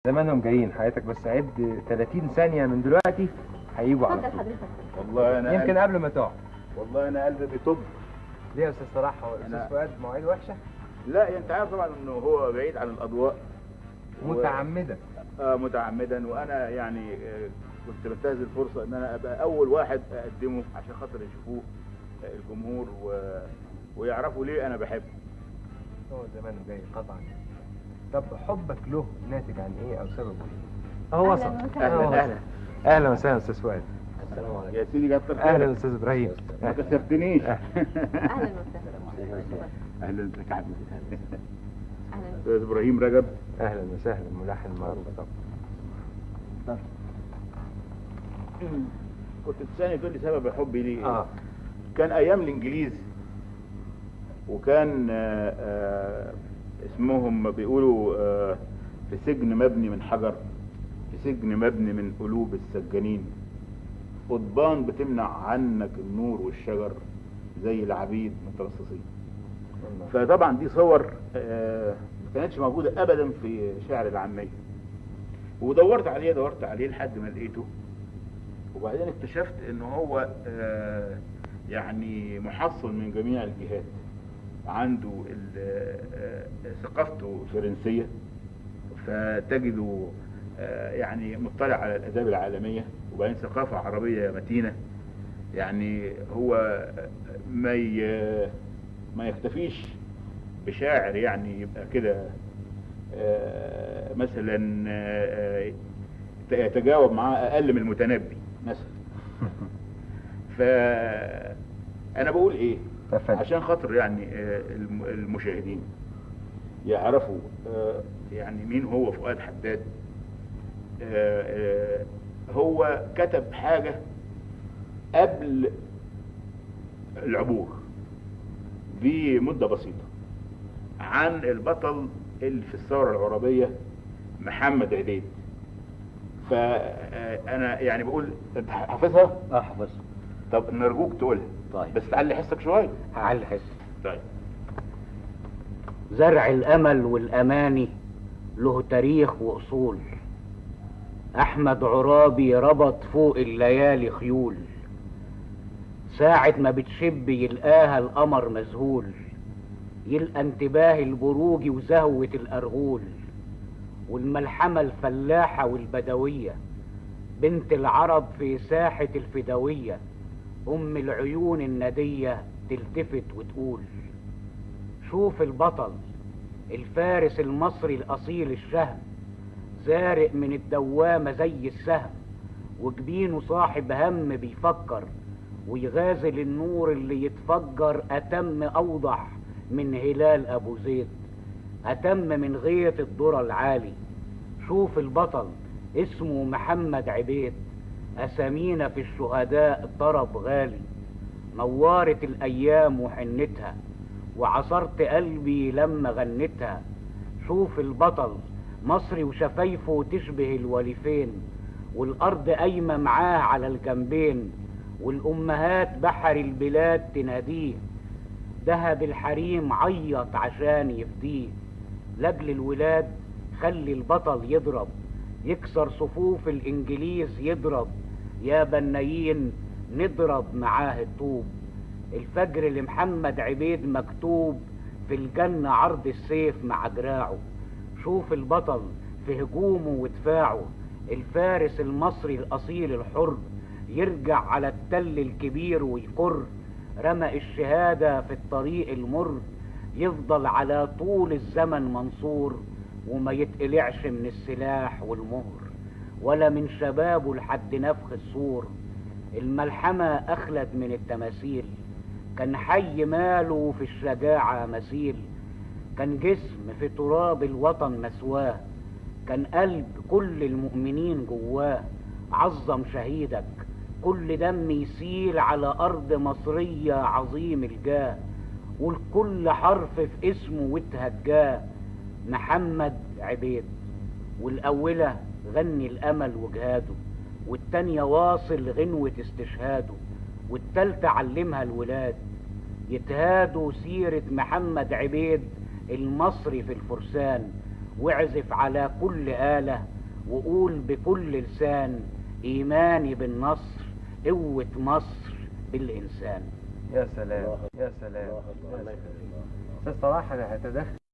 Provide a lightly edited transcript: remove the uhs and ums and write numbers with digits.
زمانهم جايين حياتك، بس عد 30 ثانية من دلوقتي هيجوا على اتفضل طول. حضرتك. والله انا يمكن قبل ما تقع. والله انا قلبي بيطب. ليه يا استاذ صلاح؟ هو الاستاذ فؤاد مواعيد وحشة؟ لا انت عارف طبعا انه هو بعيد عن الاضواء متعمدا. متعمدا، وانا يعني كنت بنتهز الفرصه ان انا ابقى اول واحد اقدمه عشان خاطر يشوفوه الجمهور ويعرفوا ليه انا بحبه. هو زمانه جاي قطعا. طب حبك له ناتج عن ايه او سببه ايه؟ هو وصل. اهلا اهلا وسهلا استاذ فؤاد. السلام عليكم يا سيدي. كتر خيرك. اهلا استاذ ابراهيم. ما كسفتنيش. اهلا وسهلا. اهلا ازيك يا حبيبي. اهلا. استاذ ابراهيم رجب. اهلا وسهلا، ملحن معروف طبعا. كنت تسألني تقول لي سبب حبي ليه؟ اه كان ايام الانجليز، وكان اسمهم بيقولوا في سجن مبني من حجر، في سجن مبني من قلوب السجانين، قضبان بتمنع عنك النور والشجر زي العبيد مترصصين. فطبعا دي صور ما كانتش موجودة ابدا في شعر العامية، ودورت عليه لحد ما لقيته، وبعدين اكتشفت ان هو يعني محصل من جميع الجهات. عنده ثقافته فرنسية، فتجده يعني مطلع على الآداب العالمية، وبعدين ثقافة عربية متينة. يعني هو ما يكتفيش بشاعر يعني يبقى كده مثلا يتجاوب معاه أقل من المتنبي مثلا. فأنا بقول إيه عشان خاطر يعني المشاهدين يعرفوا يعني مين هو فؤاد حداد. هو كتب حاجة قبل العبور بمدة بسيطة عن البطل اللي في الثورة العربية محمد عبيد. فأنا يعني بقول أنت حافظها؟ حافظها. طب نرجوك تقولها. طيب بس تعلي حسك شوية. هعلي حس. طيب. زرع الأمل والأماني له تاريخ وأصول، أحمد عرابي ربط فوق الليالي خيول، ساعة ما بتشب يلقاها القمر مذهول، يلقى انتباه البروج وزهوة الأرغول، والملحمة الفلاحة والبدوية، بنت العرب في ساحة الفدوية، أم العيون الندية تلتفت وتقول: شوف البطل الفارس المصري الأصيل الشهم، زارق من الدوامة زي السهم، وجبينه صاحب هم بيفكر، ويغازل النور اللي يتفجر أتم أوضح من هلال أبو زيد، أتم من غيط الذرة العالي. شوف البطل اسمه محمد عبيد، أسامينا في الشهداء طرب غالي، نورت الأيام وحنتها، وعصرت قلبي لما غنتها. شوف البطل مصري وشفايفه تشبه الوليفين، والأرض قايمة معاه على الجنبين، والأمهات بحر البلاد تناديه، دهب الحريم عيط عشان يفديه. لأجل الولاد خلي البطل يضرب، يكسر صفوف الإنجليز يضرب، يا بنايين نضرب معاه الطوب. الفجر لمحمد عبيد مكتوب في الجنة عرض السيف مع دراعه. شوف البطل في هجومه ودفاعه، الفارس المصري الأصيل الحر، يرجع على التل الكبير ويقر، رمى الشهادة في الطريق المر، يفضل على طول الزمن منصور، وما يتقلعش من السلاح والمهر، ولا من شبابه لحد نفخ الصور. الملحمة أخلد من التماثيل، كان حي ماله في الشجاعة مثيل، كان جسم في تراب الوطن مسواه، كان قلب كل المؤمنين جواه. عظم شهيدك كل دم يسيل على أرض مصرية عظيم الجاه، والكل حرف في اسمه وتهجاه محمد عبيد. والأولى غني الأمل وجهاده، والتانية واصل غنوة استشهاده، والتالتة علمها الولاد يتهادوا سيرة محمد عبيد المصري في الفرسان، واعزف على كل آلة وقول بكل لسان إيماني بالنصر، قوة مصر بالإنسان. يا سلام يا سلام. بس صراحة أنا هتدخل